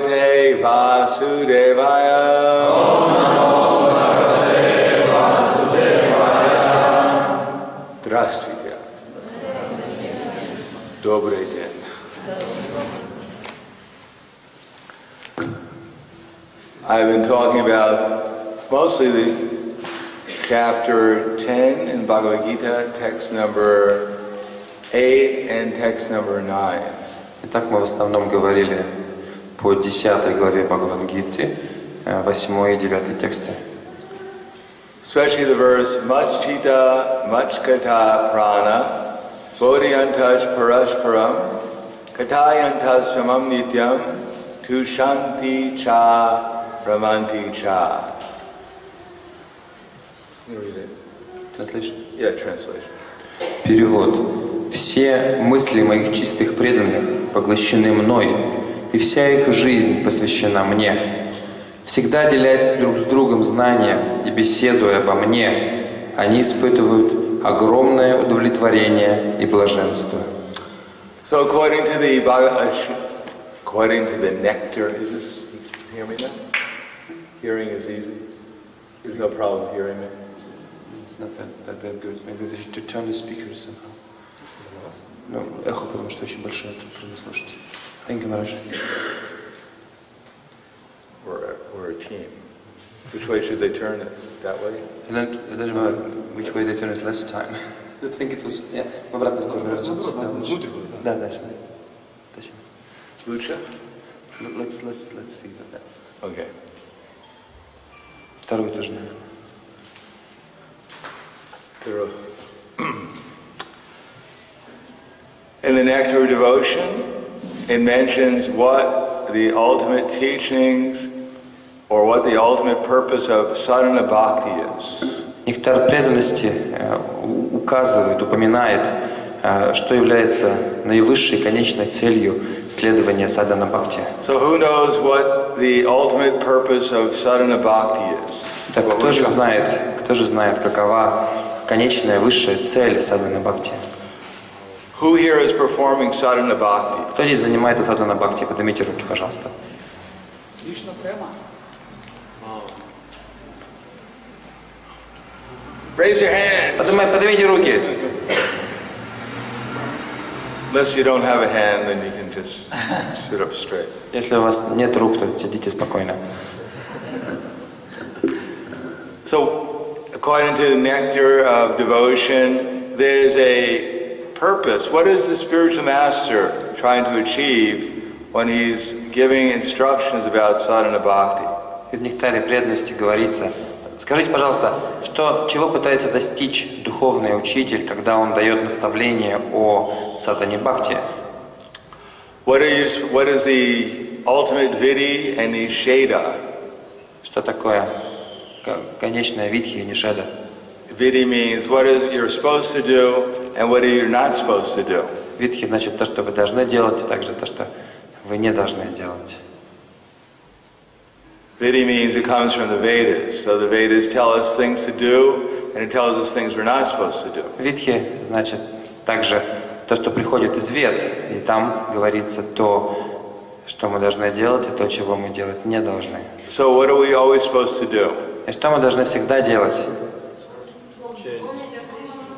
Bhagavate Vasudevaya. Om Namo Bhagavate Vasudevaya. Здравствуйте. Добрый день. I've been talking about mostly the chapter 10 in Bhagavad Gita, text number 8 and text number 9. Итак, мы в основном говорили по 10 главе Бхагавад-гиты, 8 и 9 тексты. Especially the verse, much chita, much kata prana, bodhiyantaj parashparam, katayantaj samam nityam, tushanti cha, ramanti cha. Translation? Yeah, translation. Перевод. Все мысли моих чистых преданных поглощены мной, и вся их жизнь посвящена мне. Всегда делясь друг с другом знанием и беседуя обо мне, они испытывают огромное удовлетворение и блаженство. So according to the nectar, is this, you hear me now? Hearing is easy. There's no problem hearing me. It's not that good. Maybe they should turn the speakers somehow. Ну, эхо, потому что очень большое, тут трудно слушать. Thank you, Maharaj. We're a team. Which way should they turn it? That way? I don't know which way they turn it last time. I think it was, yeah, в обратную сторону. Да, да, сюда. Точно. Лучше? Let's see that. Okay. Вторую тоже, наверное. In the Nectar of Devotion, it mentions what the ultimate teachings or what the ultimate purpose of sadhana bhakti is. Нектар преданности указывает, упоминает, что является наивысшей конечной целью следования садхана бхакти. So who knows what the ultimate purpose of sadhana bhakti is? Так кто же знает, какова конечная высшая цель садхана бхакти? Who here is performing sadhana bhakti? Кто здесь занимается садхана бхакти? Поднимите руки, пожалуйста. Лично прямо. Raise your hand. Поднимите руки. Unless you don't have a hand, then you can just sit up straight. Если у вас нет рук, то сидите спокойно. So, according to the Nectar of Devotion, there's a purpose. What is the spiritual master trying to achieve when he's giving instructions about sadhana bhakti? В нектаре преданности говорится: скажите, пожалуйста, чего пытается достичь духовный учитель, когда он дает наставление о садхане бхакти? What is the ultimate vidhi and nisheda? Что такое конечная видхи и нишеда? Vidhi means what is you're supposed to do and what you're not supposed to do. Видхи значит то, что вы должны делать, и также то, что вы не должны делать. Vidhi means it comes from the Vedas. So the Vedas tell us things to do and it tells us things we're not supposed to do. Видхи значит также то, что приходит из Вед, и там говорится то, что мы должны делать, и то, чего мы делать не должны. So what are we always supposed to do? И что мы должны всегда делать?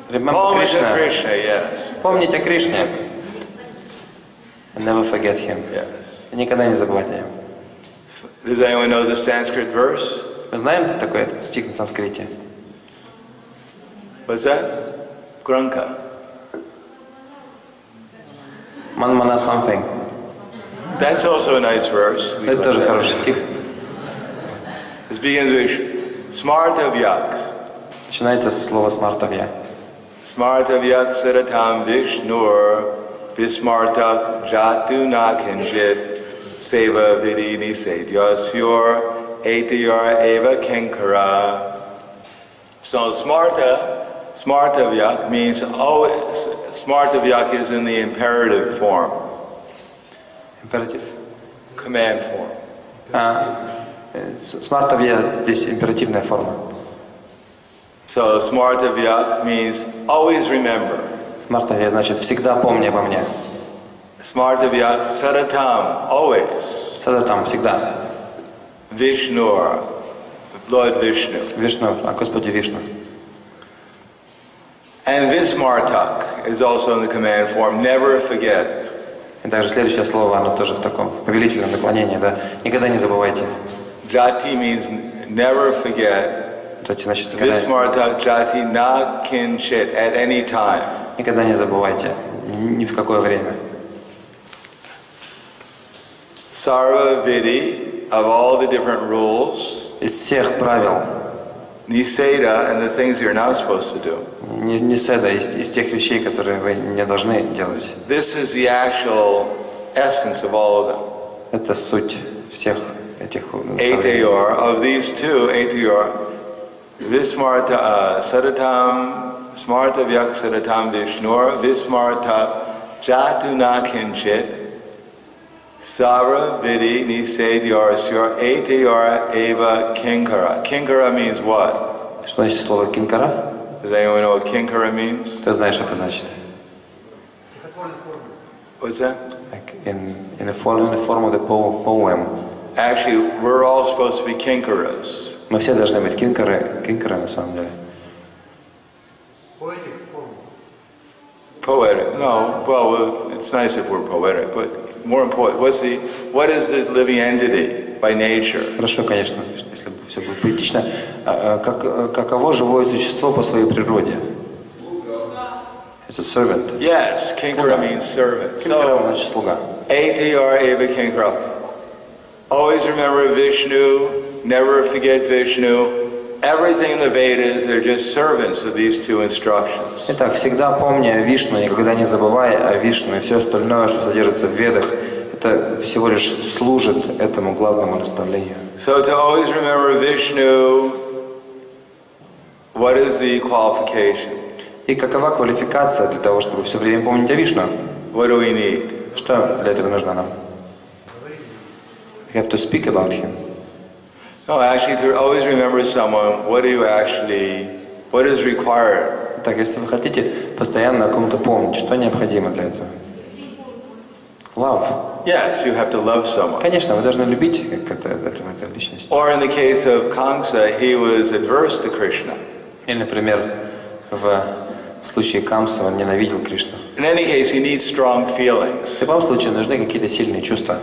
Remember Krishna. Yes. Помнить о Кришне. And never forget him. Yes. И никогда не забывать о нем. Does anyone know the Sanskrit verse? Мы знаем такой этот стих на санскрите? What's that? Granka. Manmana something. That's also a nice verse. Это тоже хороший стих. It begins with Smartavyak. Начинается со слова смартавья. Smartavyak saratam vishnur vismarta jatu na kinjit seva vidhi nisedyasyur etayar eva kinkara. So Smartavyak means always, Smartavyak is in the imperative form. Императив. Command form. Смартавья здесь императивная форма. So Smartavyak means always remember. Смартавья значит всегда помни обо мне. Smartavyak saratam, always. Садатам всегда. Vishnura, Lord Vishnu. Вишну, о Господе Вишну. And Vismartak is also in the command form, never forget. И также следующее слово, оно тоже в таком повелительном наклонении, да. Никогда не забывайте. Jati means never forget. Это значит, никогда, Vismartak jati na kinchit, at any time. никогда не забывайте. Ни в какое время. Sarva vidi, of all the different rules, Из всех правил, niseda, and the things you're not supposed to do. не седа, из тех вещей, которые вы не должны делать. This is the actual essence of all of them. Это суть всех этих Ateyor, of these two, Ateyor, Vismarta Sadatam, Smarta Vyak Sadatam Vishnur, Vismarta Jatuna Kinchit, Sara Vidi Nisedyor Sur, Ateyor Eva Kinkara. Kinkara means what? Что значит слово кинкара? Does anyone know what Kinkara means? Ты знаешь, что это значит? What's that? In the form of the poem. Actually, we're all supposed to be Kinkaras. Мы все должны быть кинкары на самом деле. Poetic. No, well, it's nice if we're poetic, but more important, what is the living entity by nature? Хорошо, конечно, если бы все было поэтично. Каково живое существо по своей природе? It's a servant. Yes, Kinkara means servant. Кинкара So, значит слуга. ATR Eva Kinkara. Always remember Vishnu, never forget Vishnu. Everything in the Vedas, they're just servants of these two instructions. Итак, всегда помни о Вишну, никогда не забывай о Вишну, и все остальное, что содержится в Ведах, это всего лишь служит этому главному наставлению. So to always remember Vishnu, what is the qualification? И какова квалификация для того, чтобы все время помнить о Вишну? What do we need? Что для этого нужно нам? We have to speak about him. No, actually, to always remember someone, what is required? Так, если вы хотите постоянно о ком-то помнить, что необходимо для этого? Love. Yes, you have to love someone. Конечно, вы должны любить эту личность. Or in the case of Kamsa, he was adverse to Krishna. Или, например, в случае Камса он ненавидел Кришну. In any case, he needs strong В feelings. любом случае нужны какие-то сильные чувства.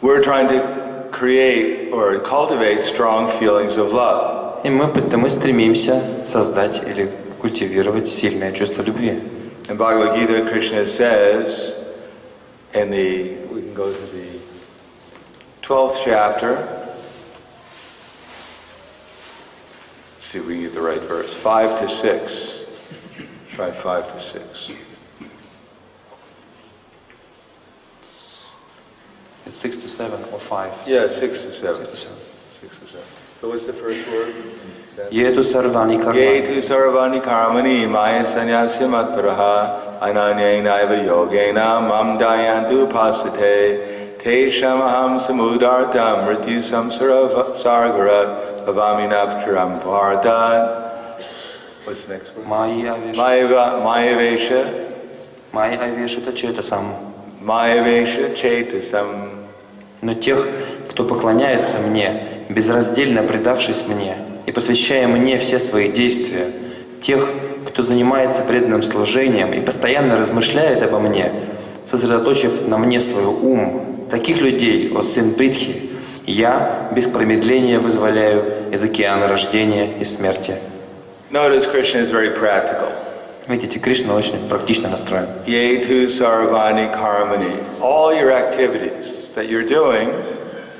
We're trying to create or cultivate strong feelings of love. И мы стремимся создать или культивировать сильное чувство любви. In Bhagavad Gita, Krishna says, we can go to the 12th chapter. Let's see if we can get the right verse. 5 to 6. Try 5 to 6. It's 6 to 7 or 5. Yeah, 6 to 7. 6 to 7. 6 to 7. So what's the first word? Yetu sarvani karmani. Yetu sarvani karmani maya sanyasya matparaha ananyayinaiva yogena mam dayantu pasate te shamaham samudartam mrityu samsara sargarat avamina bharatan. What's the next word? Maya Mayavesha. Avesha четасам. Mayavesha chetasam. Но тех, кто поклоняется мне, безраздельно предавшись мне и посвящая мне все свои действия, тех, кто занимается преданным служением и постоянно размышляет обо мне, сосредоточив на мне свой ум, таких людей, о сын Притхи, я без промедления вызволяю из океана рождения и смерти. Notice Krishna is very practical. Видите, Кришна очень практично настроен. Yetu sarvani karmani. All your activities that you're doing,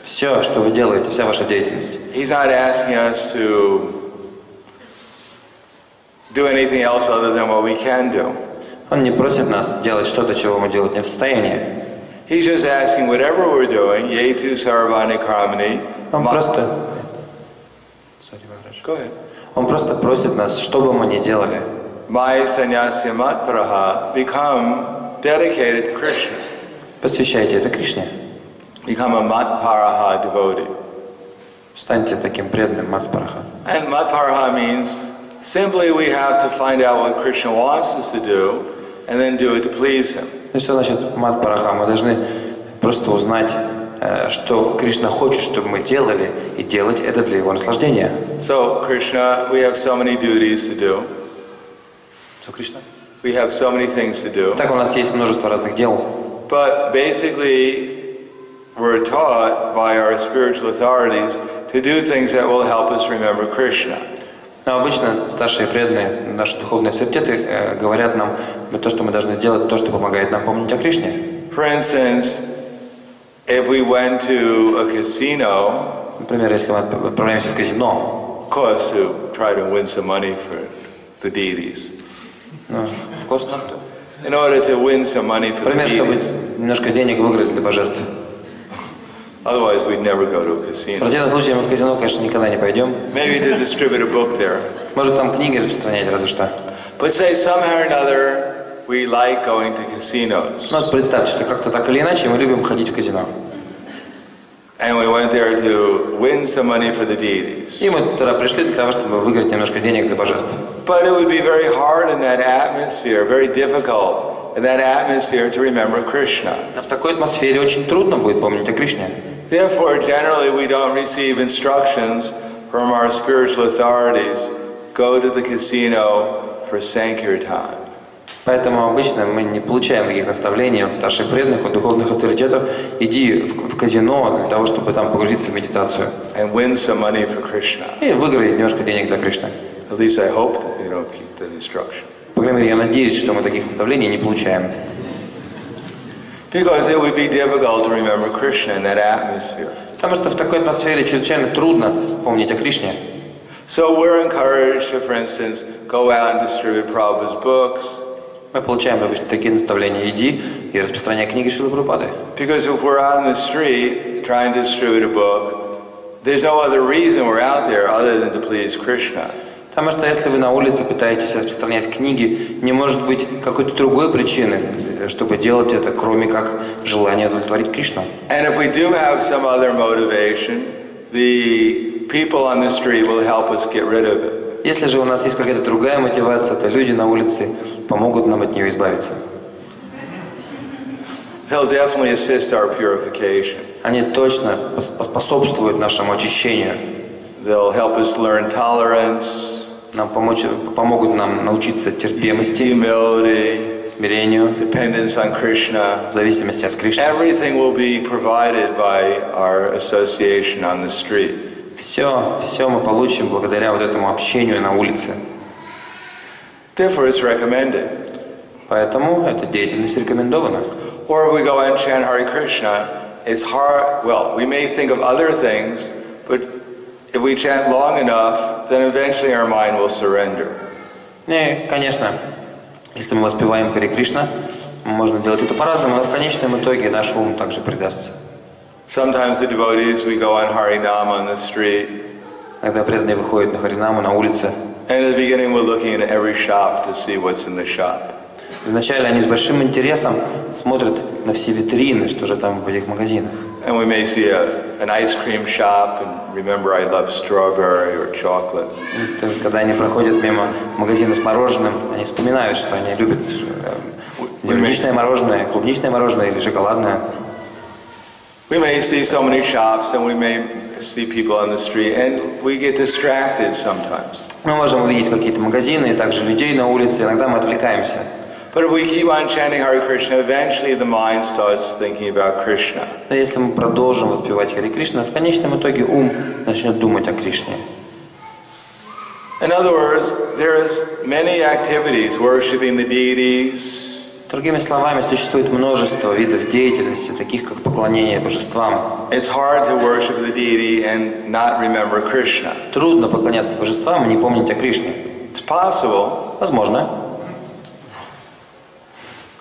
Все, что вы делаете, вся ваша деятельность. he's not asking us to do anything else other than what we can do. Он не просит нас делать что-то, чего мы делать не в состоянии. He's just asking whatever we're doing, yetu sarvani karmani. Он просто... Go ahead. Он просто просит нас, что бы мы ни делали, Maya sanyasya matparaha, become dedicated to Krishna. посвящайте это Кришне. Become a matparaha devotee. Станьте таким преданным Матпараха. And matparaha means simply we have to find out what Krishna wants us to do and then do it to please him. И что значит Матпараха? Мы должны просто узнать, что Кришна хочет, чтобы мы делали, и делать это для Его наслаждения. So, Krishna, we have so many duties to do. Что, Кришна? We have so many things to do. Так у нас есть множество разных дел. But basically, we're taught by our spiritual authorities to do things that will help us remember Krishna. Но обычно старшие преданные, наши духовные авторитеты говорят нам то, что мы должны делать, то, что помогает нам помнить о Кришне. For instance, if we went to a casino, Например, если мы отправляемся в казино, of course, to try to win some money for the deities. вкусно. In order to win some money for the Например, чтобы deities. немножко денег выиграть для божеств. Otherwise, we'd never go to a В casino. противном случае мы в казино, конечно, никогда не пойдем. Maybe to distribute a book there. Может, там книги распространять, разве что. But say somehow or another, we like going to casinos. Ну, вот представьте, что как-то так или иначе мы любим ходить в казино. And we went there to win some money for the deities. И мы туда пришли для того, чтобы выиграть немножко денег для божеств. But it would be very hard in that atmosphere, very difficult in that atmosphere to remember Krishna. Но в такой атмосфере очень трудно будет помнить о Кришне. Therefore, generally, we don't receive instructions from our spiritual authorities. Go to the casino for Sankirtan. Поэтому обычно мы не получаем таких наставлений от старших преданных, от духовных авторитетов. Иди в казино для того, чтобы там погрузиться в медитацию. And win some money for Krishna. И выиграй немножко денег для Кришны. At least I hope that they don't keep that instruction. По крайней мере, я надеюсь, что мы таких наставлений не получаем. Because it would be difficult to remember Krishna in that atmosphere. Потому что в такой атмосфере чрезвычайно трудно помнить о Кришне. So we're encouraged to, for instance, go out and distribute Prabhupada's books. Мы получаем обычно такие наставления: иди и распространяй книги Шрилы Прабхупады. Because if we're out in the street trying to distribute a book, there's no other reason we're out there other than to please Krishna. Потому что если вы на улице пытаетесь распространять книги, не может быть какой-то другой причины, чтобы делать это, кроме как желания удовлетворить Кришну. And if we do have some other motivation, the people on the street will help us get rid of it. Если же у нас есть какая-то другая мотивация, то люди на улице помогут нам от нее избавиться. They'll definitely assist our purification. Они точно способствуют нашему очищению. They'll help us learn tolerance, Помогут нам научиться терпимости, humility, смирению, dependence on Krishna. зависимости от Кришны. Everything will be provided by our association on the street. Все мы получим благодаря вот этому общению на улице. Therefore, it's recommended. Поэтому эта деятельность рекомендована. Or if we go and chant Hare Krishna, it's hard. Well, we may think of other things, but if we chant long enough, then eventually our mind will surrender. И, конечно, если мы воспеваем Харе Кришна, можно делать это по-разному, но в конечном итоге наш ум также предастся. Sometimes the devotees, we go on Harinam on the street. Когда преданные выходят на Харинаму на улице, And at the beginning we're looking at every shop to see what's in the shop. вначале они с большим интересом смотрят на все витрины, что же там в этих магазинах. And we may see an ice cream shop and remember I love strawberry or chocolate. Когда они проходят мимо магазина с мороженым, они вспоминают, что они любят земляничное мороженое, клубничное мороженое или шоколадное. We may see so many shops and we may see people on the street and we get distracted sometimes. Мы можем увидеть какие-то магазины и также людей на улице, иногда мы отвлекаемся. But if we keep on chanting Hare Krishna, eventually the mind starts thinking about Krishna. Но если мы продолжим воспевать Харе Кришна, в конечном итоге ум начнет думать о Кришне. In other words, there's many activities, worshiping the deities. Другими словами, существует множество видов деятельности, таких как поклонение божествам. It's hard to worship the deity and not remember Krishna. Трудно поклоняться божествам и не помнить о Кришне. It's possible. Возможно.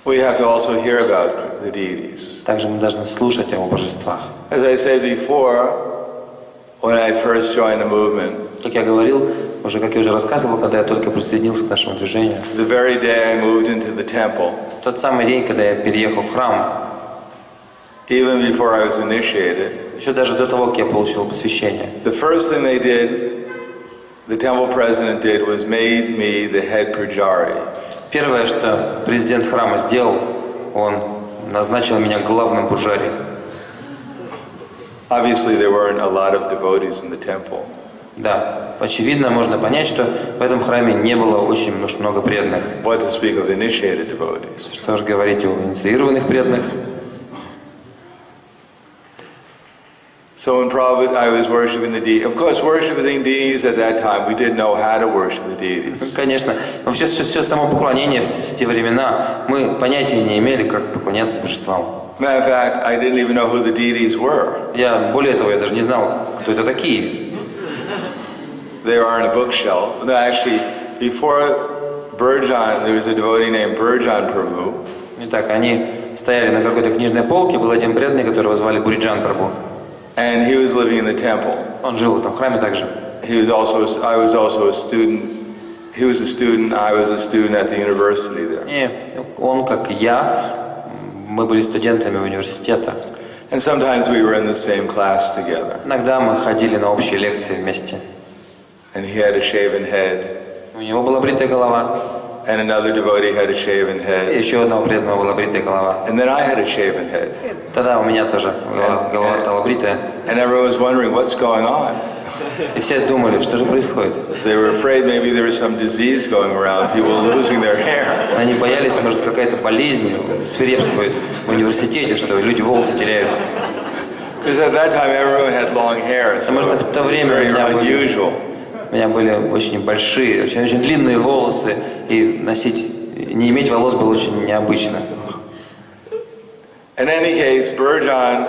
We have to also hear about the deities. Также мы должны слушать о божествах. As I said before, when I first joined the movement, Как я говорил, как я уже рассказывал, когда я только присоединился к нашему движению, the very day I moved into the temple, в тот самый день, когда я переехал в храм, even before I was initiated, еще даже до того, как я получил посвящение, the first thing they did, the temple president did, was made me the head pujari. первое, что президент храма сделал, он назначил меня главным пуджари. Obviously, there weren't a lot of devotees in the temple. Да, очевидно, можно понять, что в этом храме не было очень уж много преданных. What to speak of initiated devotees? Что ж говорить о инициированных преданных. So in Prabhupada, I was worshiping the deities. Of course, worshiping deities at that time, we didn't know how to worship the deities. Конечно, вообще все само поклонение в те времена, мы понятия не имели, как поклоняться божествам. Matter of fact, I didn't even know who the deities were. Более того, я даже не знал, кто это такие. They were on a bookshelf. No, actually, before Burjan, there was a devotee named Burjan Prabhu. Итак, они стояли на какой-то книжной полке, был один преданный, которого звали Буриджан Прабху. And he was living in the temple. Он жил в этом храме также. I was also a student. He was a student, I was a student at the university there. И он, как и я, мы были студентами университета. And sometimes we were in the same class together. Иногда мы ходили на общие лекции вместе. And he had a shaven head. У него была бритая голова. And another devotee had a shaven И head. еще одного преданного была бритая голова. And then I had a shaven head. Тогда у меня тоже голова стала бритая. And everyone was wondering what's going on. И все думали, что же происходит. They were afraid maybe there was some disease going around, people losing their hair. Они боялись, может, какая-то болезнь свирепствует в университете, что люди волосы теряют. Because at that time everyone had long hair, so Потому что в то время у меня были очень большие, очень длинные волосы, и не иметь волос было очень необычно. In any case, Burjan,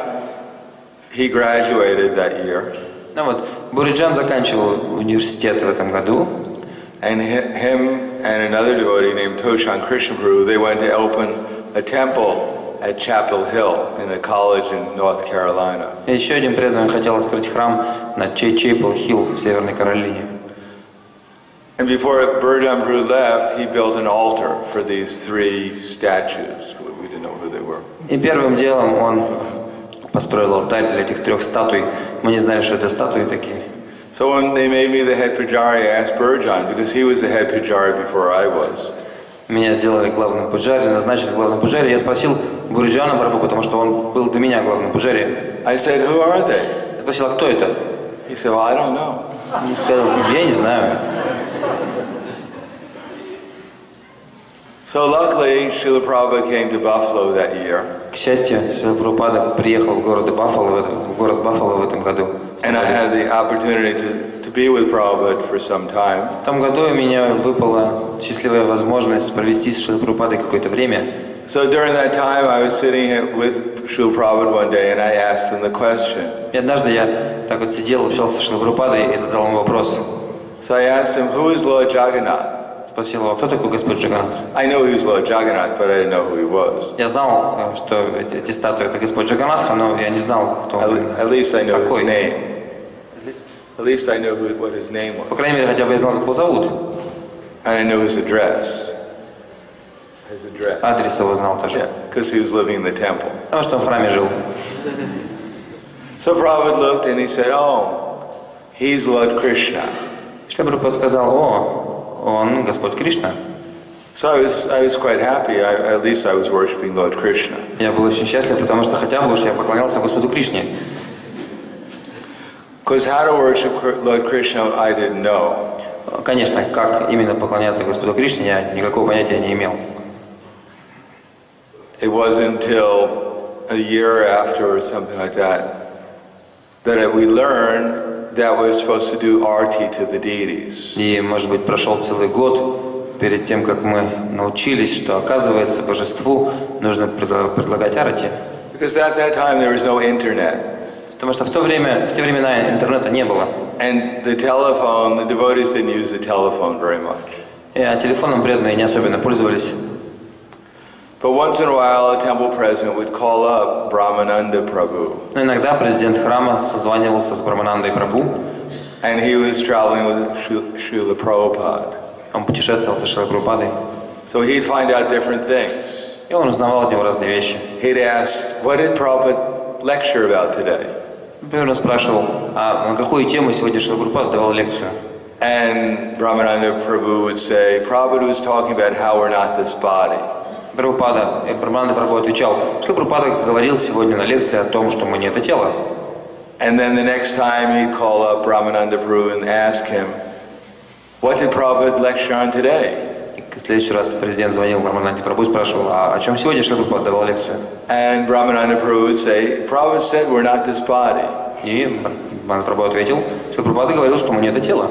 he graduated that year. Ну вот, Буриджан заканчивал университет в этом году. And him and another devotee named Toshan Krishna Prabhu, they went to open a temple at Chapel Hill in a college in North Carolina. И еще один преданный хотел открыть храм на Чапел-Хилл в Северной Каролине. And before Burjan Prabhu left, he built an altar for these three statues. We didn't know who they were. И первым делом он построил алтарь для этих трех статуй. Мы не знали, что это статуи такие. So when they made me the head pujari, I asked Burjan, because he was the head pujari before I was. Меня сделали главным пуджари, назначили главным пуджари. Я спросил Буриджана Прабху, потому что он был до меня главным пуджари. I said, who are they? Я спросил, а кто это? He said, well, I don't know. Он сказал, я не знаю. So luckily, Srila Prabhupada came to Buffalo that year. К счастью, Шрила Прабхупада приехал в город Баффало в этом году. And I had the opportunity to be with Prabhupada for some time. В том году у меня выпала счастливая возможность провести с Шрилой Прабхупадой какое-то время. So during that time, I was sitting with Srila Prabhupada one day, and I asked him the question. И однажды я так вот сидел, общался с Шрилой Прабхупадой и задал ему вопрос. So I asked him, who is Lord Jagannath? Спросил его, кто такой Господь Джаганнат? I knew he was Lord Jagannath, but I didn't know who he was. Я знал, что эти статуи это Господь Джаганнатха, но я не знал, кто он. At least I knew Какой? his name. At least I knew what his name По was. крайней мере, хотя бы я знал, как его зовут. And I knew his address. His address. Адрес его знал тоже. Yeah, because he was living in the temple. Потому что он в храме жил. So Prabhupada looked and he said, oh, he's Lord Krishna. Шрила Прабхупада сказал, он Господь Кришна. So I was quite happy. At least I was worshiping Lord Krishna. Я был очень счастлив, потому что хотя бы уж я поклонялся Господу Кришне. Because how to worship Lord Krishna, I didn't know. Конечно, как именно поклоняться Господу Кришне, я никакого понятия не имел. It wasn't until a year after or something like that we learned that we're supposed to do arti to the deities. И, может быть, прошел целый год перед тем, как мы научились, что, оказывается, божеству нужно предлагать арати. Because at that time there was no internet. Потому что в те времена интернета не было. And the telephone, the devotees didn't use the telephone very much. И телефоном преданные не особенно пользовались. But once in a while, a temple president would call up Prahladananda Prabhu. Но иногда президент храма созванивался с Браманандой Прабху. And he was traveling with Srila Prabhupada. Он путешествовал со Шрилой Прабхупадой. So he'd find out different things. И он узнавал от него разные вещи. He'd ask, what did Prabhupada lecture about today? Например, он спрашивал, а на какую тему сегодня Шрила Прабхупада давал лекцию? And Prahladananda Prabhu would say, Prabhupada was talking about how we're not this body. Брамананда Прабху отвечал, что Прабхупада говорил сегодня на лекции о том, что мы не это тело. And then the next time he'd call up Brahmananda Prabhu and ask him, what did Prabhupada lecture on today? И в следующий раз президент звонил Прахладананде Прабху и спрашивал, а о чем сегодня Шрила Прабхупада давал лекцию? And Brahmananda Prabhu would say, Prabhupada said we're not this body. И Брахмананда Прабху ответил, что Прабхупада говорил, что мы не это тело.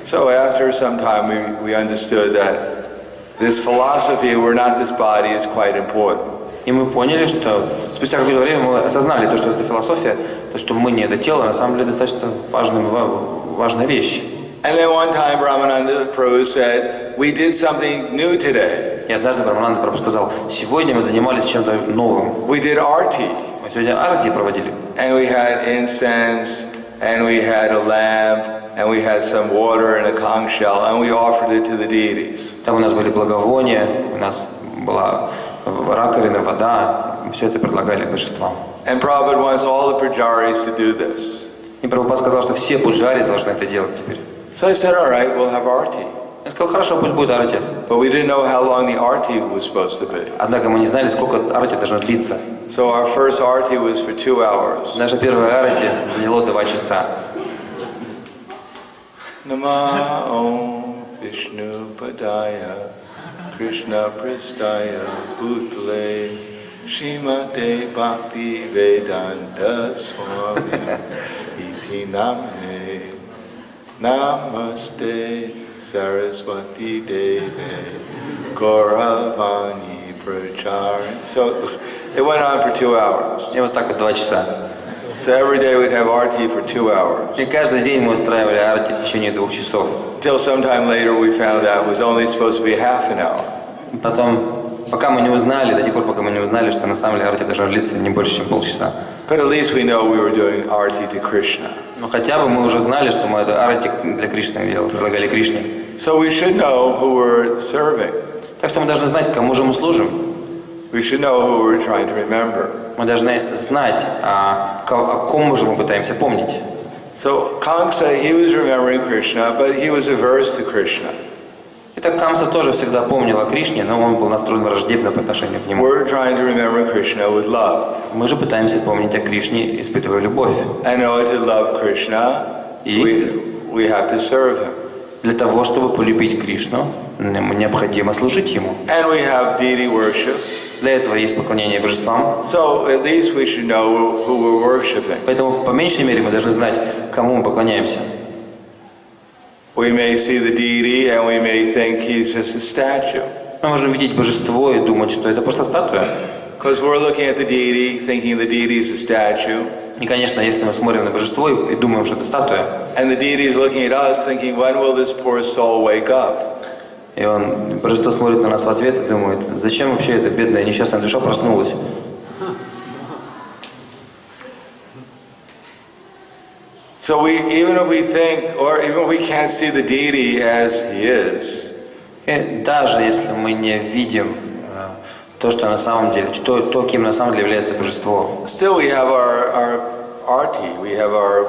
So after some time we understood that this philosophy, we're not this body, is quite important. И мы поняли, что спустя какое-то время мы осознали то, что это философия, то, что мы не это тело, на самом деле достаточно важная вещь. And then one time Brahmananda Prabhu said, we did something new today. И однажды Брахмананда Прабху сказал, сегодня мы занимались чем-то новым. We did arti. Мы сегодня арти проводили. And we had incense, and we had a lamp, and we had some water in a conch shell, and we offered it to the deities. Там у нас были благовония, у нас была раковина, вода, все это предлагали божествам. And Prabhupada wants all the pujaris to do this. И Прабхупада сказал, что все пуджари должны это делать теперь. So I said, all right, we'll have arti. Я сказал, хорошо, пусть будет арти. But we didn't know how long the arti was supposed to be. Однако мы не знали, сколько арти должно длиться. So our first arti was for 2 hours. Наша первая арти заняло 2 часа. Nama Om Vishnu Padaya Krishna Pristaya Bhutale Srimate Bhakti Vedanta Swami Iti Namne Namaste Saraswati Deve Gauravani Prachari. So it went on for 2 hours. И вот так вот 2 часа. So every day we'd have arti for 2 hours. И каждый день мы устраивали арти в течение 2 часов. Till sometime later we found out it was only supposed to be half an hour. Потом, пока мы не узнали, до тех пор, пока мы не узнали, что на самом деле арти должно длиться не больше, чем полчаса. But at least we know we were doing arti to Krishna. Но хотя бы мы уже знали, что мы это арти для Кришны делали, предлагали Кришне. So we should know who we're serving. Так что мы должны знать, кому же мы служим. We should know who we're trying to remember. Мы должны знать, о ком же мы пытаемся помнить. So Kamsa, he was remembering Krishna, but he was averse to Krishna. Итак, Камса тоже всегда помнил о Кришне, но он был настроен враждебно по отношению к нему. We're trying to remember Krishna with love. Мы же пытаемся помнить о Кришне, испытывая любовь. And in order to love Krishna, we have to serve him. Для того, чтобы полюбить Кришну, необходимо служить ему. And we have deity worship. Для этого есть поклонение божествам. So at least we should know who we're worshiping. Поэтому по меньшей мере мы должны знать, кому мы поклоняемся. We may see the deity and we may think he's just a statue. Мы можем видеть божество и думать, что это просто статуя. Because we're looking at the deity, thinking the deity is a statue. И, конечно, если мы смотрим на божество и думаем, что это статуя, And the deity is looking at us, thinking, when will this poor soul wake up? и божество смотрит на нас в ответ и думает, зачем вообще эта бедная несчастная душа проснулась? So even if we think, or even if we can't see the deity as he is, И даже если мы не видим то, что на самом деле, то, кем на самом деле является божество, still we have our arti, we have our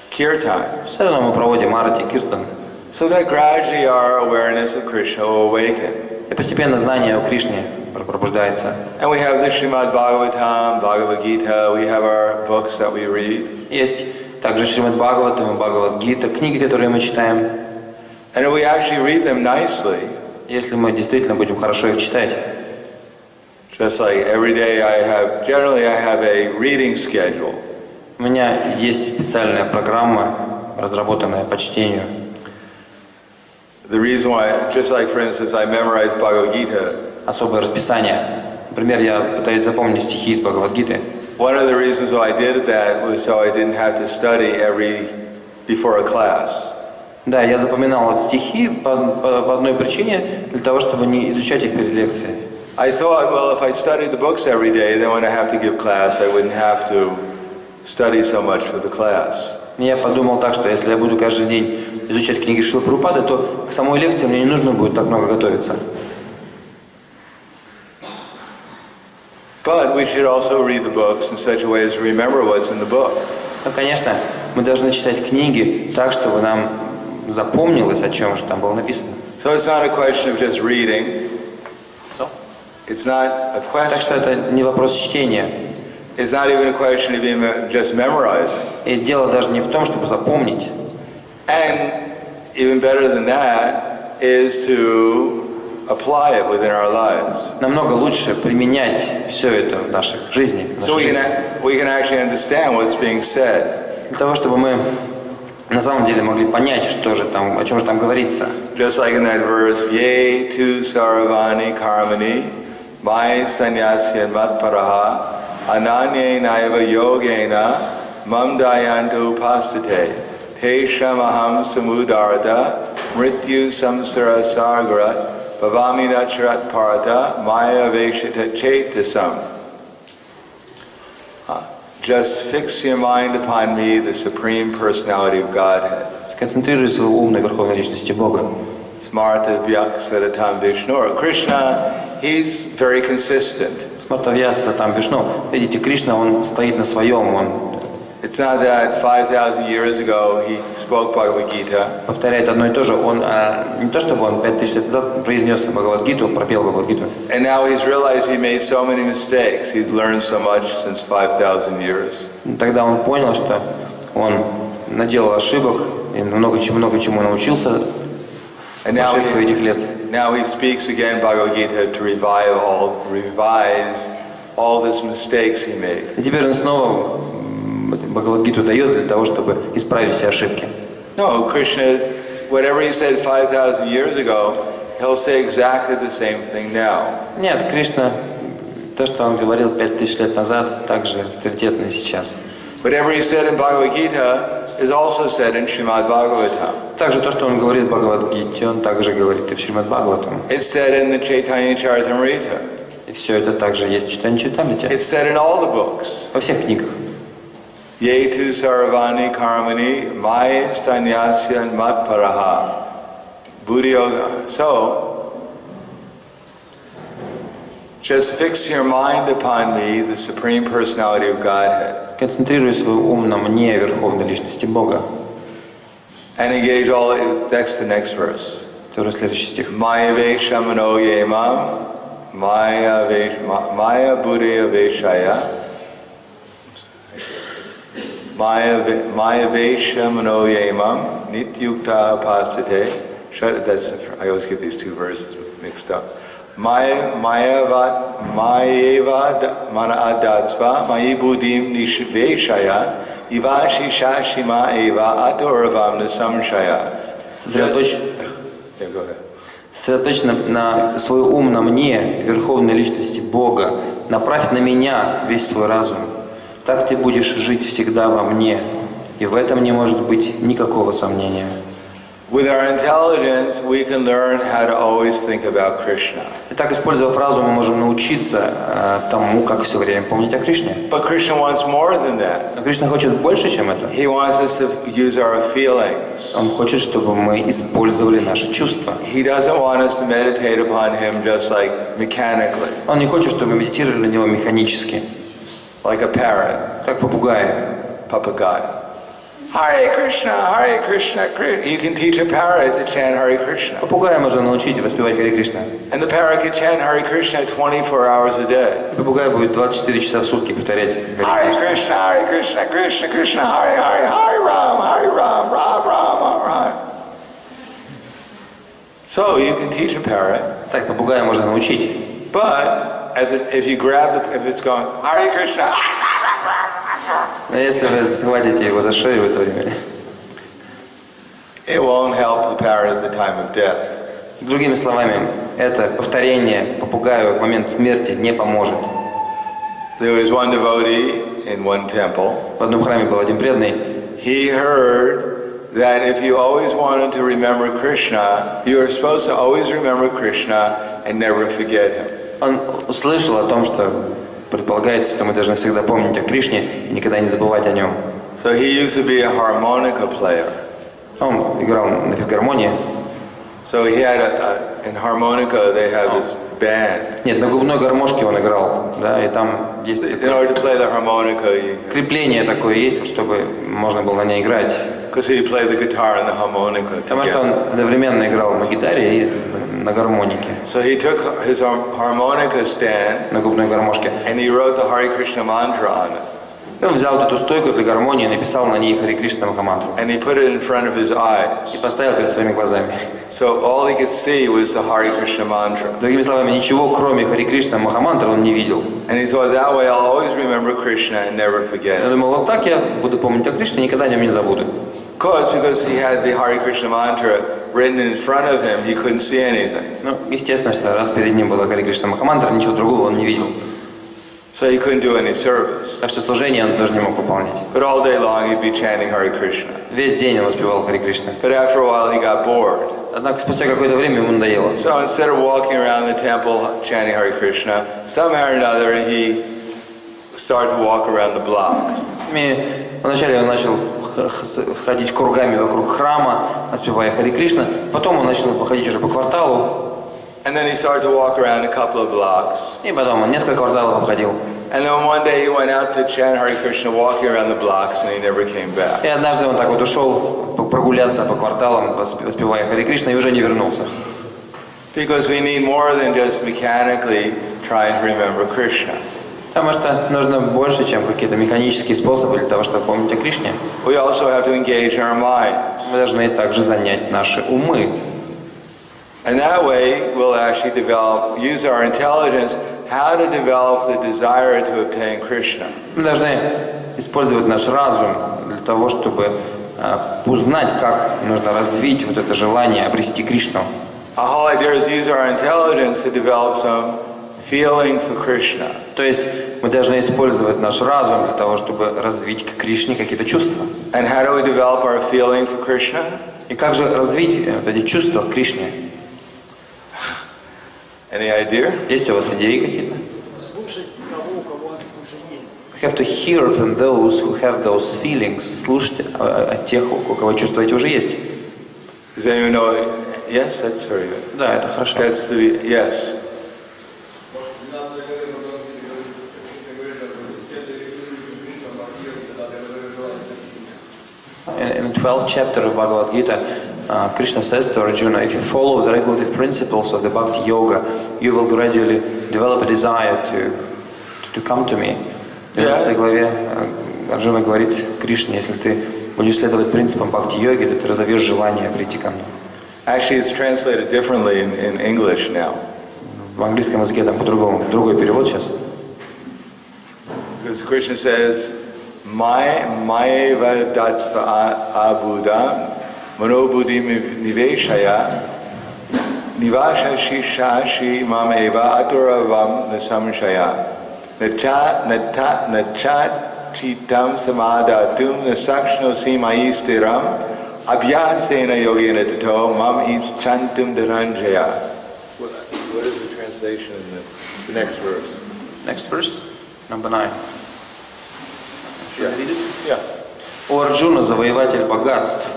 kirtan. все равно мы проводим арати, киртан. So that gradually our awareness of Krishna will awaken. И постепенно знание о Кришне пробуждается. And we have the Srimad Bhagavatam, Bhagavad Gita, we have our books that we read. Есть также Шримад Бхагаватам и Бхагавад-гита, книги, которые мы читаем. And if we actually read them nicely, Если мы действительно будем хорошо их читать, just like every day generally I have a reading schedule. у меня есть специальная программа, разработанная по чтению. The reason why, just like for instance, I memorized Bhagavad Gita. Особое расписание. Например, я пытаюсь запомнить стихи из Бхагавад-гиты. One of the reasons why I did that was so I didn't have to study before a class. Да, я запоминал стихи по одной причине, для того, чтобы не изучать их перед лекцией. I thought, well, if I studied the books every day, then when I have to give class, I wouldn't have to study so much for the class. Я подумал так, что если я буду каждый день изучать книги Шрилы Прабхупады, то к самой лекции мне не нужно будет так много готовиться. But we should also read the books in such a way as to remember what's in the book. Но, конечно, мы должны читать книги так, чтобы нам запомнилось, о чем же там было написано. So it's not a question of just reading. It's not a Так что question. это не вопрос чтения. It's not even a question of even just memorizing. И дело даже не в том, чтобы запомнить. And even better than that is to apply it within our lives. Намного лучше применять все это в наших жизни. So we can actually understand what's being said. Для того, чтобы мы на самом деле могли понять, что же там, о чем же там говорится. Just like in that verse, Ye tu saravani karmani, mai sanyasya matparaha, ananye naiva yogena, mam dayantu pasate, te shamaham samudarata, mrityu samsara sargarat, bhavami nacharat parata, maya veshita chetasam. Just fix your mind upon me, the Supreme Personality of Godhead. Сконцентрируй свой ум на Верховной Личности Бога. Smarta Vyaksatam Vishnu. Krishna, he's very consistent. Смартавьяса там Вишну. Видите, Кришна, он стоит на своем, он It's not that 5,000 years ago he spoke Bhagavad Gita. повторяет одно и то же. Он не то чтобы он 5000 лет назад произнес Бхагавад-гиту, пропел Бхагавад-гиту. And now he's realized he made so many mistakes. He's learned so much since 5,000 years. Тогда он понял, что он наделал ошибок и много чему научился And в прошествии этих лет. now he speaks again Bhagavad Gita to revise all these mistakes he made. И теперь он снова Бхагавад-гиту дает для того, чтобы исправить все ошибки. No, Krishna, whatever he said 5,000 years ago, he'll say exactly the same thing now. Нет, Кришна, то, что он говорил 5000 лет назад, также авторитетно и сейчас. Whatever he said in Bhagavad Gita is also said in Srimad Bhagavatam. Также то, что он говорит в Бхагавад-гите, он также говорит и в Шримад Бхагаватам. It's said in the Chaitanya Charitamrita. И все это также есть в Читанье Чайтамрите. It's said in all the books. Во всех книгах. Ye tu saravani karmani mai sanyasya matparaha buddhi yoga. So, just fix your mind upon me, the Supreme Personality of Godhead. Концентрируй свой ум на мне, Верховной Личности Бога. And engage all, that's the next verse. Это уже следующий стих. Maya veshamano yemam, maya buddhya veshaya, maya veshamano yemam, nityukta pastate. That's, I always get these two verses mixed up. Mayeva mana adatsva, mayi buddhim nishveshaya, Ivashi shashima eva adoravam nasamshaya. Сосредоточь на свой ум на мне, Верховной Личности Бога. Направь на меня весь свой разум. Так ты будешь жить всегда во мне. И в этом не может быть никакого сомнения. With our intelligence, we can learn how to always think about Krishna. Итак, используя разум, мы можем научиться тому, как все время помнить о Кришне. But Krishna wants more than that. Но Кришна хочет больше, чем это. He wants us to use our feelings. Он хочет, чтобы мы использовали наши чувства. He doesn't want us to meditate upon him just like mechanically, Он не хочет, чтобы мы медитировали на него механически, like a parrot, как попугаи. papagaya. Hare Krishna, Krishna. You can teach a parrot to chant Hare Krishna. Попугая можно научить воспевать Харе Кришна. And the parrot can chant Hare Krishna 24 hours a day. Попугай будет 24 часа в сутки повторять Харе Кришна. Hare Krishna, Krishna Krishna, Hare Hare, Hare Ram, Ram Ram, Hare. So you can teach a parrot. Так, попугая можно научить. But if you grab if it's going Hare Krishna, Но если вы схватите его за шею в это время, it won't help the parrot at the time of death. другими словами, это повторение попугаю в момент смерти не поможет. There was one devotee in one temple. В одном храме был один преданный. He heard that if you always wanted to remember Krishna, you are supposed to always remember Krishna and never forget him. Он услышал о том, что предполагается, что мы должны всегда помнить о Кришне и никогда не забывать о нем. So he used to be a harmonica player. Он играл на физгармонии. So he had in harmonica they have this band. Нет, на губной гармошке он играл, да, и там есть In order to play the harmonica, крепление такое есть, чтобы можно было на ней играть. because he played the guitar and the harmonica Потому что together. он одновременно играл на гитаре и на гармонике, So he took his harmonica stand на губной гармошке. and he wrote the Hare Krishna mantra on it. И он взял эту стойку для гармонии и написал на ней Харе Кришна Махамантру. And he put it in front of his eyes. И поставил перед своими глазами. So all he could see was the Hare Krishna mantra. Другими словами, ничего кроме Харе Кришна Махамантры он не видел. And he thought that way I'll always remember Krishna and never forget Я it. думал, вот так я буду помнить о Кришне, никогда о нем не забуду. Because he had the Hare Krishna mantra written in front of him, he couldn't see anything. Ну, естественно, что раз перед ним была Харе Кришна Махамантра, ничего другого он не видел. So he couldn't do any service. Так что служение он тоже не мог выполнять. But all day long he'd be chanting Hare Krishna. Весь день он воспевал Харе Кришна. But after a while he got bored. Однако спустя какое-то время ему надоело. So instead of walking around the temple chanting Hare Krishna, somehow or another he started to walk around the block. И вначале он начал ходить кругами вокруг храма, воспевая Харе Кришна. Потом он начал походить уже по кварталу. And then he started to walk around a couple of blocks. И потом он несколько кварталов обходил. And then one day he went out to chant Hare Krishna, walking around the blocks, and he never came back. И однажды он так вот ушел прогуляться по кварталам, воспевая Харе Кришна, и уже не вернулся. Because we need more than just mechanically trying to remember Krishna. Потому что нужно больше, чем какие-то механические способы для того, чтобы помнить о Кришне. We also have to engage our minds. Мы должны также занять наши умы. And that way we'll actually use our intelligence, how to develop the desire to obtain Krishna. Мы должны использовать наш разум для того, чтобы узнать, как нужно развить вот это желание обрести Кришну. Our whole idea is use our intelligence to develop some feeling for Krishna. То есть мы должны использовать наш разум для того, чтобы развить к Кришне какие-то чувства. And how do we develop our feeling for Krishna? И как же развить вот эти чувства к Кришне? Any idea? Есть у вас идеи какие-то? Слушать того, у кого он уже есть. We have to hear from those who have those feelings. Слушать от тех, у кого чувства эти уже есть. Does anyone know? Yes, that's very good. Да, это хорошо. That's the yes. In the 12th chapter of Bhagavad Gita, Krishna says to Arjuna, if you follow the regulative principles of the Bhakti Yoga, you will gradually develop a desire to come to me. В 11 главе Арджуна говорит Кришне, если ты будешь следовать принципам Бхакти-йоги, то ты разовьешь желание прийти ко мне. Actually, it's translated differently in English now. В английском языке там по-другому, другой перевод сейчас. Because Krishna says, Maeva dattva abuddha manobuddhi niveshaya nivasha shishashi mameva aturavam nasamshaya nachat chitam samadatum nasakshno simayi stiram abhyasena yogena tato mam ischantum dharanjaya. What is the translation in it's the next verse? Next verse, number 9. Yeah. Yeah. О Арджуна, завоеватель богатств,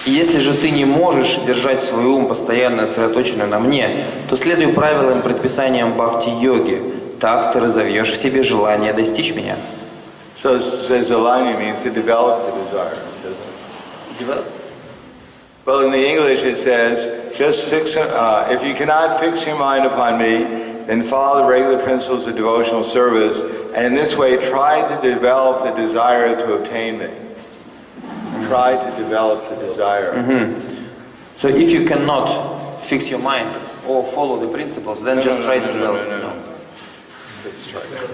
если же ты не можешь держать свой ум постоянно сосредоточенным на мне, то следуй правилам и предписаниям бхакти-йоги. Так ты разовьешь в себе желание достичь меня. So Zalani means to develop the desire, doesn't it? Develop? Well, in the English it says, just if you cannot fix your mind upon me, then follow the regular principles of devotional service, and in this way try to develop the desire to obtain me. Try to develop the desire. So if you cannot fix your mind or follow the principles, then just try to develop. No. Let's try that.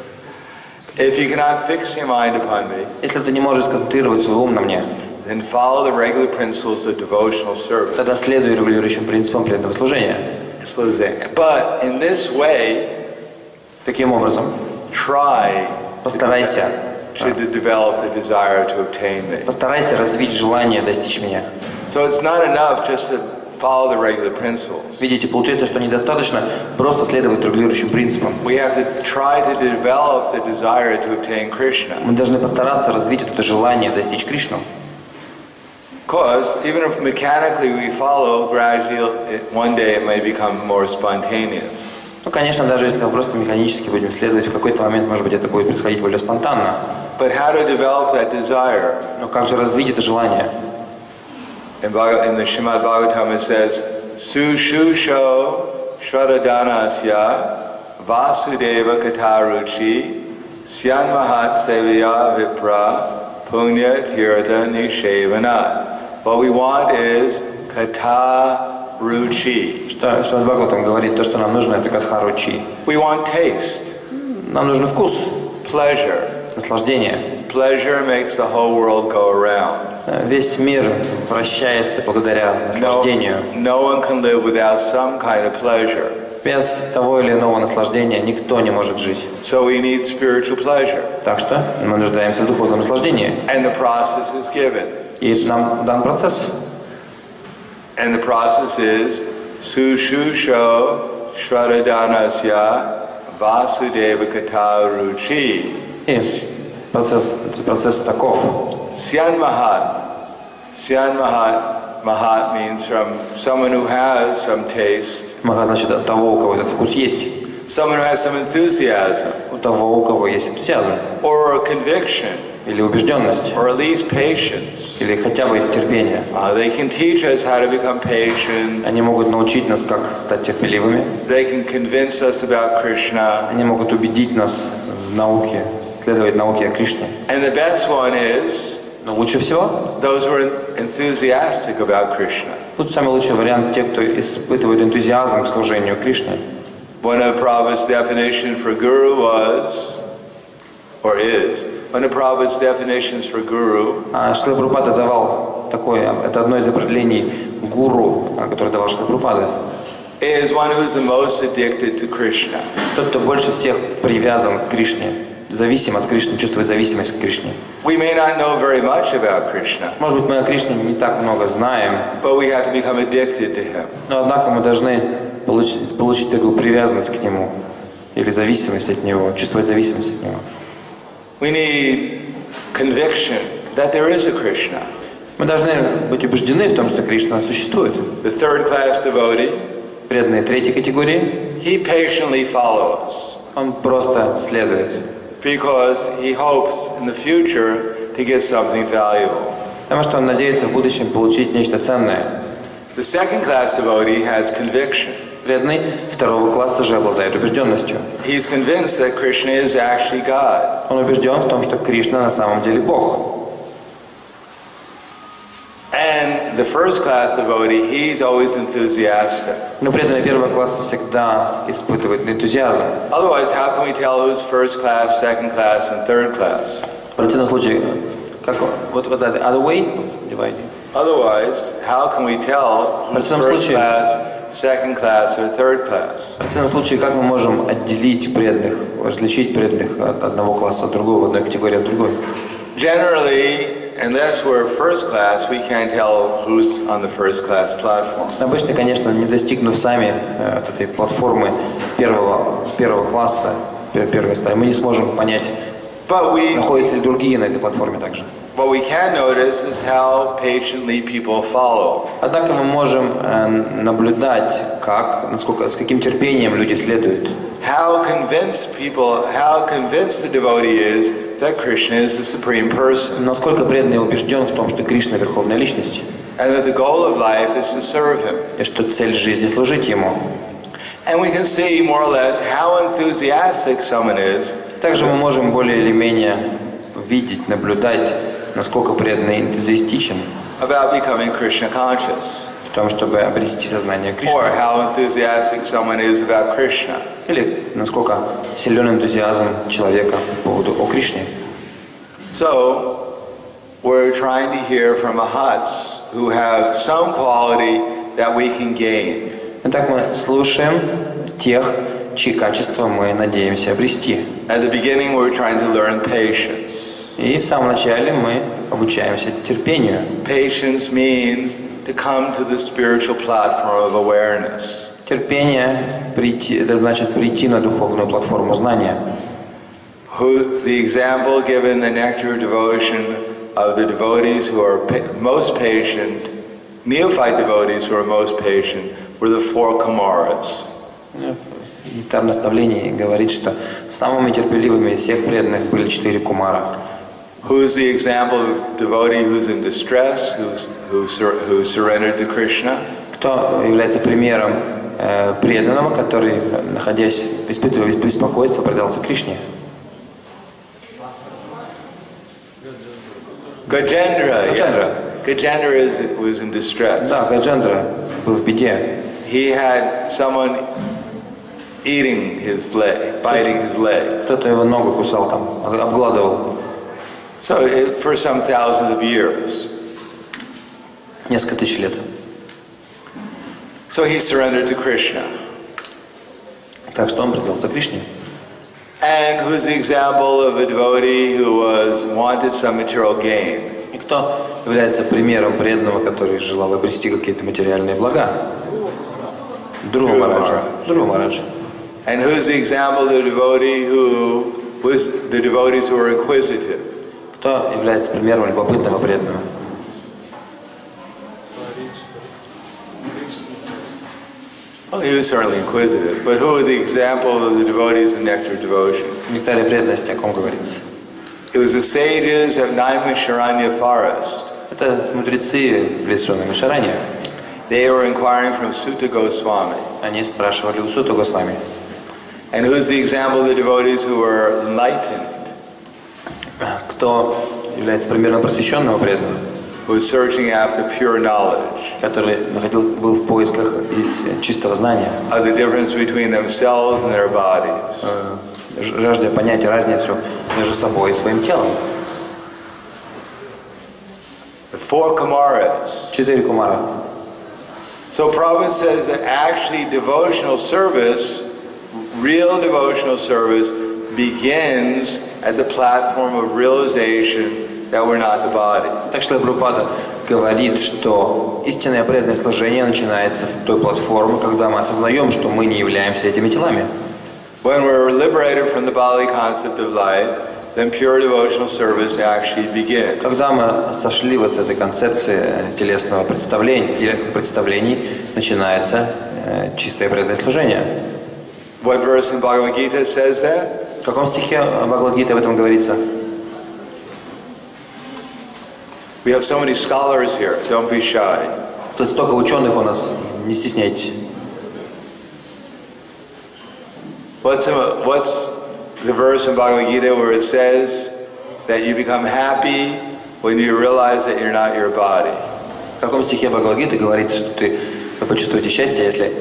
If you cannot fix your mind upon me, Если ты не можешь сконцентрировать свой ум на мне, then follow the regular principles of devotional service. тогда следуй регулирующим принципам преданного служения. But in this way, Таким образом, try постарайся to develop the desire to obtain me. Постарайся развить желание достичь меня. So it's not enough just to follow the regular principles. Видите, получается, что недостаточно просто следовать регулирующим принципам. We have to try to develop the desire to obtain Krishna. Мы должны постараться развить это желание достичь Кришну. Because even if mechanically we follow, gradually one day it may become more spontaneous. Ну, конечно, даже если мы просто механически будем следовать, в какой-то момент, может быть, это будет происходить более спонтанно. But how to develop that desire? Но как же развить это желание? In the Srimad Bhagavatam it says, Sushusho Shraddhanasya Vasudeva Kataruchi Syanmahat Sevaya Vipra Punya Tirtha Nishevana. What we want is Kata Ruchi. Что Бхагаватам говорит, то, что нам нужно, это катха ручи. We want taste. Нам нужен вкус, Pleasure. наслаждение. Pleasure makes the whole world go around. Весь мир вращается благодаря наслаждению. No one can live without some kind of pleasure. Без того или иного наслаждения никто не может жить. So we need spiritual pleasure. Так что мы нуждаемся в духовном наслаждении. And the process is given. И нам дан процесс. And the process is Sushusho Shraddhanasya Vasudeva Kata Ruchi. И процесс таков. Syanmahat. Mahat means from someone who has some taste. Мага значит от того, у кого этот вкус есть. Someone who has some enthusiasm. У того, у кого есть энтузиазм. Or a conviction. Или убежденность. Or at least patience. Или хотя бы терпение. They can teach us how to become patient. Они могут научить нас, как стать терпеливыми. They can convince us about Krishna. Они могут убедить нас в науке, следовать науке о Кришне. And the best one is Но лучше всего those who are enthusiastic about Krishna. тут самый лучший вариант те, кто испытывает энтузиазм к служению Кришне. One of Prabhupada's definition for guru was, or is, one of Prabhupada's definitions for guru Шрила Прабхупада давал такое, это одно из определений гуру, которое давал Шрила Прабхупада. is one who's the most addicted to Krishna. Тот, кто больше всех привязан к Кришне, зависим от Кришны, чувствует зависимость к Кришне. We may not know very much about Krishna, Может быть, мы о Кришне не так много знаем, but we have to become addicted to him. но однако мы должны получить такую привязанность к Нему, или зависимость от Него, чувствовать зависимость от Него. We need conviction that there is a Krishna. Мы должны быть убеждены в том, что Кришна существует. The third class devotee, Преданные третьей категории, he patiently follows он просто следует, because he hopes in the future to get something valuable. потому что он надеется в будущем получить нечто ценное. The second class devotee has conviction. Преданный второго класса же обладает убежденностью. He's convinced that Krishna is actually God. Он убежден в том, что Кришна на самом деле Бог. And the first class devotee, he's always enthusiastic. Но преданный первого класса всегда испытывает энтузиазм. Otherwise, how can we tell who's first class, second class, and third class? В противном случае, как вот the other way, dividing. Otherwise, how can we tell who's first class, second class, or third class? В противном случае, как мы можем отделить преданных, различить преданных от одного класса от другого, одной категории от другой? Generally, unless we're first class, we can't tell who's on the first class platform. Обычно, конечно, не достигнув сами этой платформы первого класса, первой стадии, мы не сможем понять, находятся ли другие на этой платформе также. What we can notice is how patiently people follow. Однако мы можем наблюдать, с каким терпением люди следуют. How convinced the devotee is that Krishna is the supreme person. Насколько преданный убежден в том, что Кришна — Верховная Личность. And that the goal of life is to serve him. И что цель жизни — служить Ему. And we can see more or less how enthusiastic someone is. Также мы можем более или менее видеть, наблюдать, насколько преданный энтузиастичен About becoming Krishna conscious. в том, чтобы обрести сознание Кришны. Or how enthusiastic someone is about Krishna. Или насколько силен энтузиазм человека по поводу о Кришне. So, we're trying to hear from Mahats who have some quality that we can gain. Итак, мы слушаем тех, чьи качества мы надеемся обрести. At the beginning, we're trying to learn patience. И в самом начале мы обучаемся терпению. Patience means to come to the spiritual platform of awareness. Терпение это значит прийти на духовную платформу знания. The example given in the nectar of devotion of the devotees who are most patient, neophyte devotees who are most patient, were the four Kumaras. И там наставление говорит, что самыми терпеливыми из всех преданных были 4 кумара. Who's the example of devotee who's in distress, who surrendered to Krishna? Кто является примером преданного, который, находясь, испытывая беспокойство, предался Кришне? Gajendra, Gajendra. yes. Gajendra was in distress. Да, Гаджендра был в беде. He had someone eating his leg, biting his leg. Кто-то его ногу кусал там, обгладывал. So for some thousands of years. Несколько тысяч лет. So he surrendered to Krishna. Так что он предался Кришне. And who's the example of a devotee who wanted some material gain? И кто является примером преданного, который желал обрести какие-то материальные блага? Друва Мараджа. Друва Мараджа. And who's the example of the devotee who was the devotees who were inquisitive? Кто является примером любопытного преданного? Well, he was certainly inquisitive, but who are the example of the devotees in nectar devotion? Нектария преданности, о ком говорится? It was the sages of Naimisharanya forest. Это мудрецы в лесу Наймишаране. They were inquiring from Sutta Goswami. Они спрашивали у Сута Госвами. And who's the example of the devotees who were enlightened? Кто является примером просвещенного преданного? Who was searching after pure knowledge? Который был в поисках чистого знания. Of the difference between themselves and their bodies. Жаждя понять разницу между собой и своим телом. The four Kumaras. 4 кумара. So Prabhupada says that actually devotional service, real devotional service, begins at the platform of realization that we're not the body. Так что Прабхупада говорит, что истинное преданное служение начинается с той платформы, когда мы осознаем, что мы не являемся этими телами. When we're liberated from the bodily concept of life, then pure devotional service actually begins. Когда мы сошли вот с этой концепции телесных представлений, начинается чистое преданное служение. What verse in Bhagavad Gita says that? В каком стихе Бхагавад-гиты об этом говорится? We have so many scholars here. Don't be shy. Тут столько ученых у нас, не стесняйтесь. What's the verse in Bhagavad Gita where it says that you become happy when you realize that you're not your body? В каком стихе Бхагавад-гиты говорится, что вы почувствуете счастье, если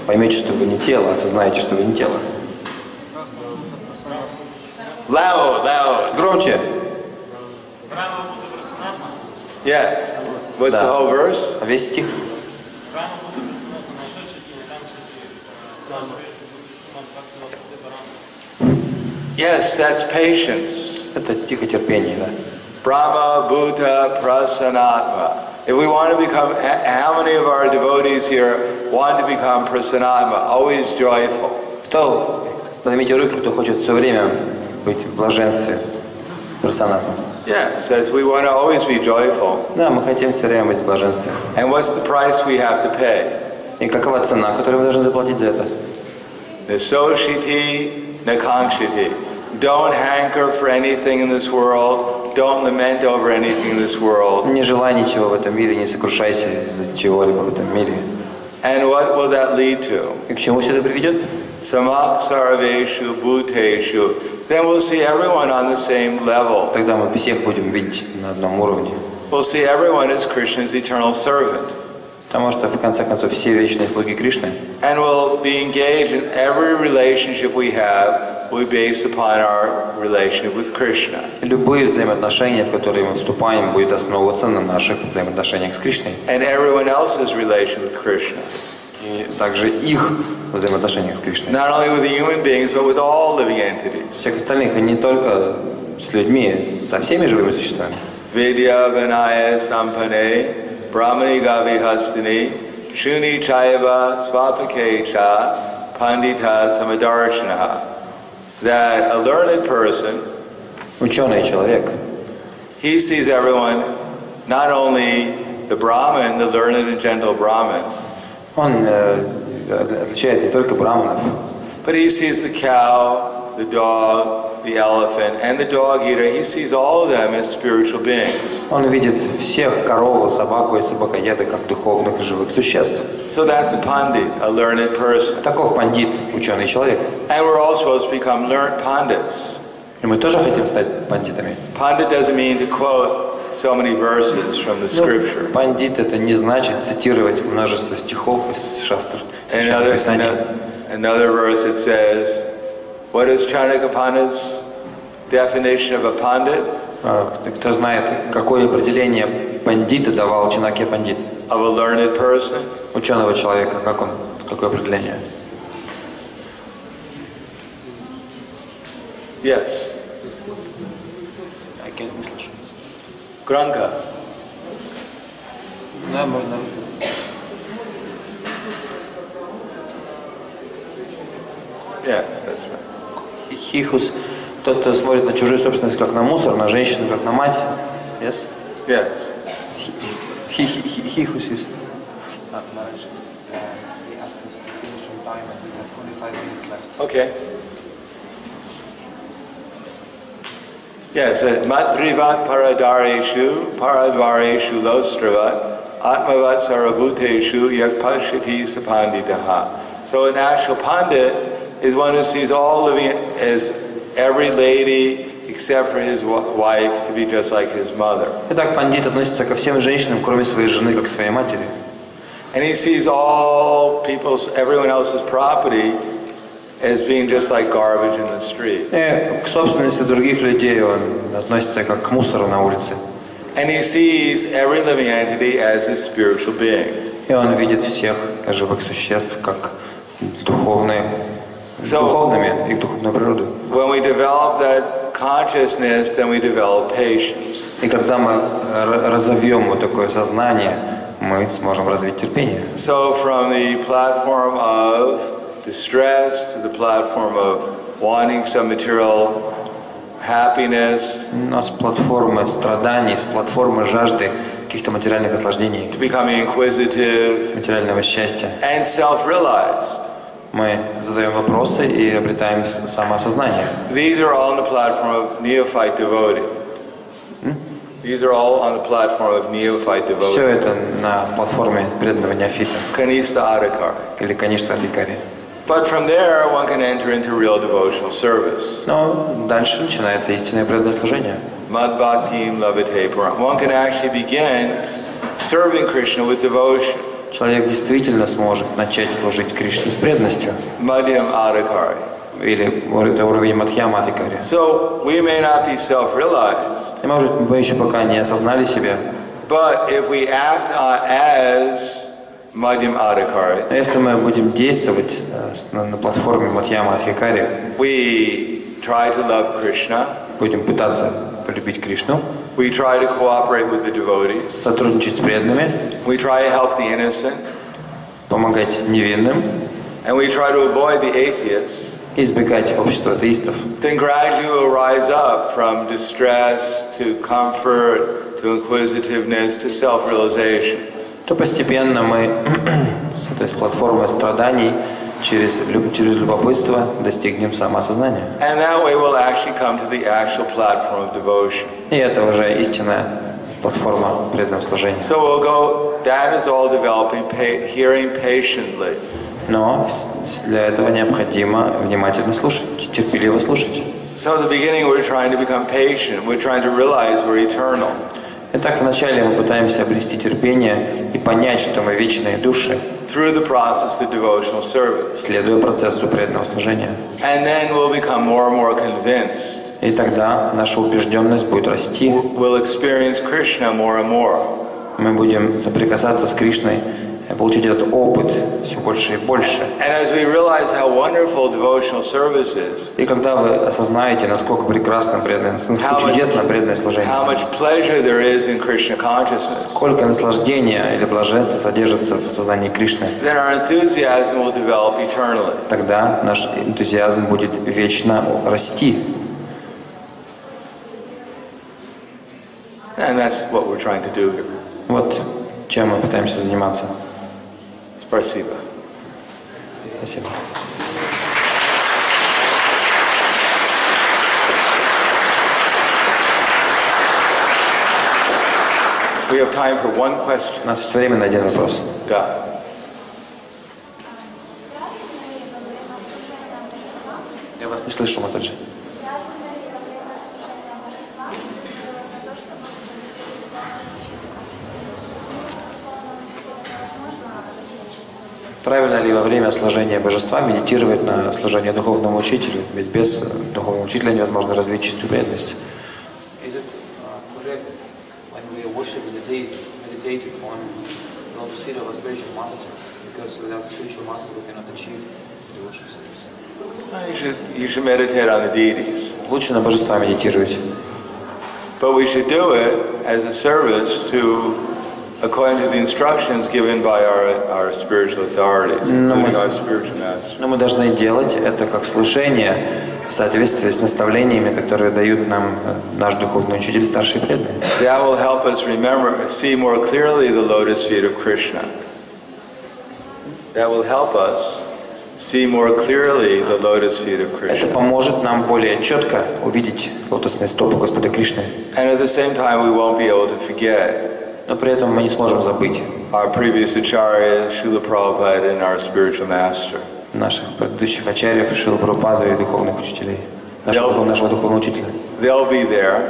поймете, что вы не тело, осознаете, что вы не тело? Loud. Громче. Yes. What's the whole verse? Весь стих. Yes, that's patience. Это стих о терпении, да. Brahma, Bhuta, Prasanatma. If we want to become, how many of our devotees here want to become Prasanatma, always joyful? Кто, поднимите руки, кто хочет все время быть в блаженстве, прасанатма? Yes, says we want to always be joyful. Да, мы хотим все время быть в блаженстве. And what's the price we have to pay? И какова цена, которую мы должны заплатить за это? Nasoshiti, nakanshiti. Don't hanker for anything in this world. Don't lament over anything in this world. Не желай ничего в этом мире, не сокрушайся из-за чего-либо в этом мире. And what will that lead to? И к чему все это приведет? Samak sarveshu bhuteshu. Then we'll see everyone on the same level. Тогда мы всех будем видеть на одном уровне. We'll see everyone as Krishna's eternal servant. Потому что, в конце концов, все вечные слуги Кришны. And we'll be engaged in every relationship we have will be based upon our relationship with Krishna. Любые взаимоотношения, в которые мы вступаем, будут основываться на наших взаимоотношениях с Кришной. And everyone else's relation with Krishna. И также их взаимоотношениях с Кришной. Not only with the human beings, but with all living entities. Всех остальных, и не только с людьми, со всеми живыми существами. Vidya vinaya sampane brahmani gavi hastini shuni chaiva svapakecha pandita samadarshanaha. That a learned person, Ученый человек, he sees everyone, not only the Brahmin, the learned and gentle Brahmin, он отличает не только браманов, but he sees the cow, the dog, the elephant, and the dog eater, he sees all of them as spiritual beings. Он видит всех, корову, собаку и собакоеда, как духовных живых существ. So that's a pandit, a learned person. Таков пандит, ученый человек. And we're all supposed to become learned pandits. И мы тоже хотим стать пандитами. Pandit doesn't mean to quote so many verses from the scripture. Пандит это не значит цитировать множество стихов из шастр. Another verse it says, what is Chanaka Pandit's definition of a pandit? Кто знает, какое определение пандита давал Чанакья Пандит? Of a learned person? Ученого человека, какое определение? Yes. Я не слышу. Granka. Да, можно. Yes, that's right. Хихус. Тот, кто смотрит на чужую собственность как на мусор, на женщину как на мать. Yes? Yes. Хихус is. Okay. Yes, Matrivat Paradareshu, Paradvareshu Lostravat, Atmavat Sarabhuteshu Yakpashiti Sapanditaha. So an actual pandit is one who sees all living as every lady except for his wife to be just like his mother. Итак, пандит относится ко всем женщинам, кроме своей жены, как к своей матери. And he sees all everyone else's property as being just like garbage in the street. И к собственности других людей он относится как к мусору на улице. And he sees every living entity as a spiritual being. И он видит всех живых существ как духовными, их духовную природу. When we develop that consciousness, then we develop patience. И когда мы разовьем вот такое сознание, мы сможем развить терпение. So from the platform of distress to the platform of wanting some material happiness, У нас платформы страданий, с платформы жажды каких-то материальных наслаждений, to becoming inquisitive материального счастья. and self-realized. Мы задаем вопросы и обретаем самоосознание. These are all on the platform of neophyte devotee. These are all on the platform of neophyte Все devotee. это на платформе преданного неофита Kanista Adhikar. или, конечно, Адхикари. But from there, one can enter into real devotional service. Но дальше начинается истинное преданное служение. Mad Bhaktim Lavate Param. One can actually begin serving Krishna with devotion. Человек действительно сможет начать служить Кришне с преданностью. Madhyam Adhikari. Или это уровень Мадхьяма Адхикари. So we may not be self-realized, И, может, мы еще пока не осознали себя. but if we act as Madhyam Adhikari, Но если мы будем действовать на платформе Мадхьяма Адхикари, we try to love Krishna, будем пытаться полюбить Кришну, we try to cooperate with the devotees, сотрудничать с преданными, we try to help the innocent, помогать невинным, and we try to avoid the atheists, и избегать общества атеистов, then gradually we'll rise up from distress to comfort to inquisitiveness to self-realization. то постепенно мы с этой платформы страданий через любопытство достигнем самоосознания. And that way we'll actually come to the actual platform of devotion. И это уже истинная платформа преданного служения. So we'll go, that is all developing, hearing patiently. Но для этого необходимо внимательно слушать, терпеливо слушать. So at the beginning we're trying to become patient, we're trying to realize we're eternal. Итак, вначале мы пытаемся обрести терпение и понять, что мы вечные души, Through the process of devotional service. следуя процессу преданного служения. And then we'll become more and more convinced. И тогда наша убежденность будет расти. We'll experience Krishna more and more. Мы будем соприкасаться с Кришной, получить этот опыт все больше и больше. And as we realize how wonderful devotional service is, И когда вы осознаете, насколько прекрасно преданное, насколько чудесно преданное служение, how much pleasure there is in Krishna consciousness, сколько наслаждения или блаженства содержится в сознании Кришны, then our enthusiasm will develop eternally. тогда наш энтузиазм будет вечно расти. And that's what we're trying to do here. Вот чем мы пытаемся заниматься. Спасибо. Спасибо. We have time for one question. У нас есть время на один вопрос. Да. Я вас не слышу, Матаджи. Правильно ли во время служения божества медитировать на служение духовному учителю? Ведь без духовного учителя невозможно развить чистую преданность. Is it correct when we worship the deities, meditate on the sphere of a spiritual master? Because without a spiritual master we cannot achieve devotion service. You should meditate on the deities. Лучше на божества медитировать. But we should do it as a service to, according to the instructions given by our spiritual authorities, including our spiritual masters. Но мы должны делать это как служение в соответствии с наставлениями, которые дают нам наш духовный учитель, старший преданный. That will help us see more clearly the lotus feet of Krishna. That will help us see more clearly the lotus feet of Это Krishna. поможет нам более четко увидеть лотосные стопы Господа Кришны. And at the same time, we won't be able to forget Но при этом мы не сможем забыть our previous acharyas, Srila Prabhupada, and our spiritual master. наших предыдущих ачарьев, Шрилу Прабхупаду и духовных учителей, нашего духовного учителя. They'll be there,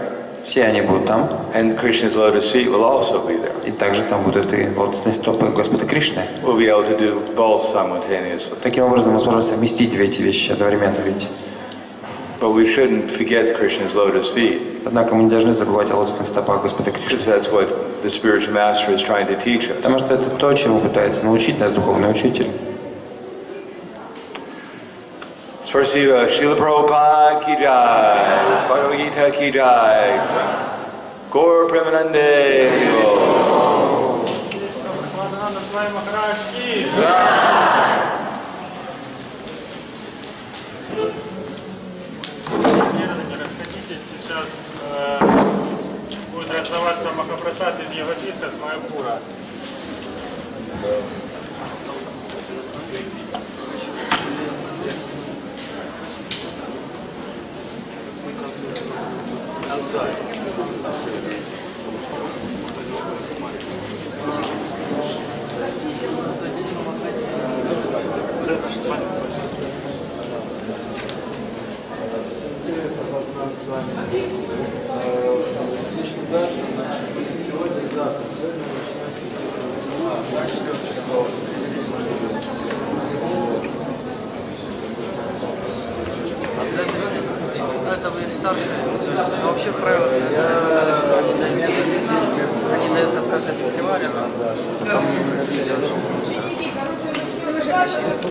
Все они будут там, and Krishna's lotus feet will also be there. и также там будут и лотосные стопы Господа Кришны. We'll be able to do both simultaneously. Таким образом мы сможем совместить две эти вещи одновременно. Ведь. But we shouldn't forget Krishna's lotus feet, Однако мы не должны забывать о лотосных стопах Господа Кришны. because that's what the spiritual master is trying to teach us. Потому что это то, чему пытается научить нас духовный учитель. Spasiba, Srila Prabhupada ki jai, Bhagavad Gita ki jai, Gaur Premanande. Прахладананда Swami Махарадж ки. Не расходитесь, сейчас будет раздаваться Махапрасад из Йогатирта с Майапура. Лично даже будет сегодня и завтра. Сегодня начинается 4 часов. Это вы старшие. Но вообще правило написали, что они даются в конце фестиваля, но там